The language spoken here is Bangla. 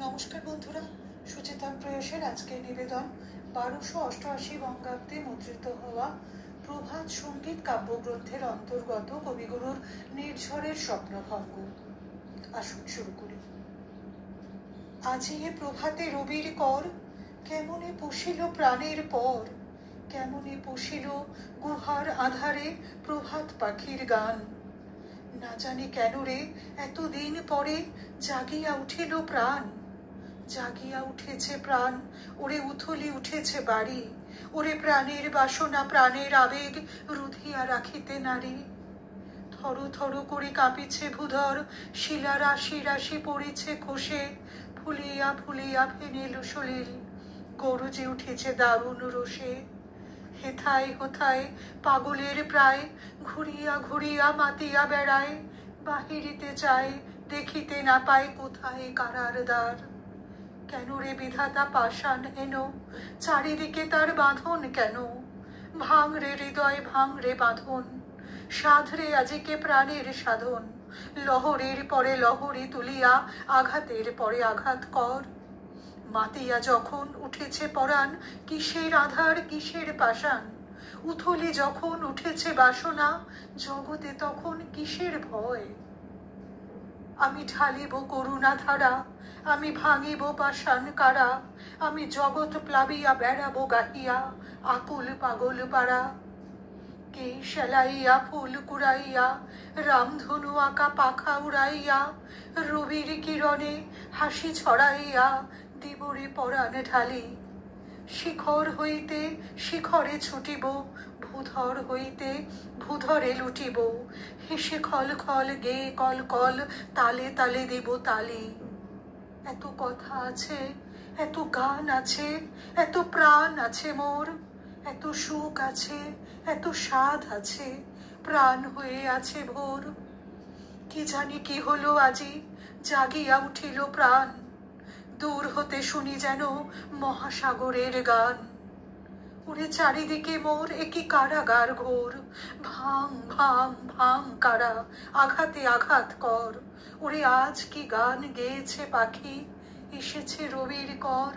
নমস্কার বন্ধুরা, সুচেতন প্রয়াসের আজকের নিবেদন 1288 বঙ্গাব্দে মুদ্রিত হওয়া প্রভাত সঙ্গীত কাব্যগ্রন্থের অন্তর্গত কবিগুরুর নির্ঝরের স্বপ্নভঙ্গ। আসুন শুরু করি। আজি এ প্রভাতে রবির কর, কেমনে পুষিল প্রাণের পর, কেমনে পুষিল গুহার আধারে প্রভাত পাখির গান। না জানি কেন রে এতদিন পরে জাগিয়া উঠিল প্রাণ, জাগিয়া উঠেছে প্রাণ, ওরে উথলি উঠেছে বাড়ি, ওরে প্রাণের বাসনা প্রাণের আবেগ রুধিয়া রাখিতে নারী। থরু থরু করে কাঁপিছে ভূধর, শিলা রাশি রাশি পড়িছে খসে, ফুলিয়া ফুলিয়া ফেনিল সলিল, গরজে উঠেছে দারুণ রোষে। হেথায় হোথায় পাগলের প্রায়, ঘুরিয়া ঘুরিয়া মাতিয়া বেড়ায়, বাহিরিতে চায় দেখিতে না পায় কোথায় কারার দ্বার। কেন রে বিধাতা পাষাণ হেন, চারিদিকে তার বাঁধন কেন? ভাঙরে হৃদয় ভাঙরে বাঁধন, সাধরে আজিকে প্রাণের সাধন। লহরের পরে লহরি তুলিয়া আঘাতের পরে আঘাত কর। মাতিয়া যখন উঠেছে পরাণ, কিসের আধার কিসের পাষাণ। উথলি যখন উঠেছে বাসনা, জগতে তখন কিসের ভয়। আমি ঢালিব করুণা ধারা, আমি ভাঙিব পাষাণ কারা, আমি জগৎ প্লাবিয়া বেড়াবো গাহিয়া আকুল পাগল পাড়া। কে সেলাইয়া ফুল কুড়াইয়া, রামধনু আঁকা পাখা উড়াইয়া, রবির কিরণে হাসি ছড়াইয়া দিবরে পরাণ ঢালি। শিখর হইতে শিখরে ছুটিব, ভূধর হইতে ভূধরে লুটিব, হেসে খল খল গে কল কল, তালে তালে দেব তালি। এত কথা আছে, এত গান আছে, এত প্রাণ আছে মোর, এত সুখ আছে, এত স্বাদ আছে, প্রাণ হয়ে আছে ভোর। কি জানি কি হলো আজি, জাগিয়া উঠিল প্রাণ, দূর হতে শুনি যেন মহাসাগরের গান। ওরে চারিদিকে মোর একই কারাগার ঘোর, ভাঙ ভাঙ ভাঙ কারা, আঘাতে আঘাত কর। ওরে আজ কি গান গেয়েছে পাখি, এসেছে রবির কর।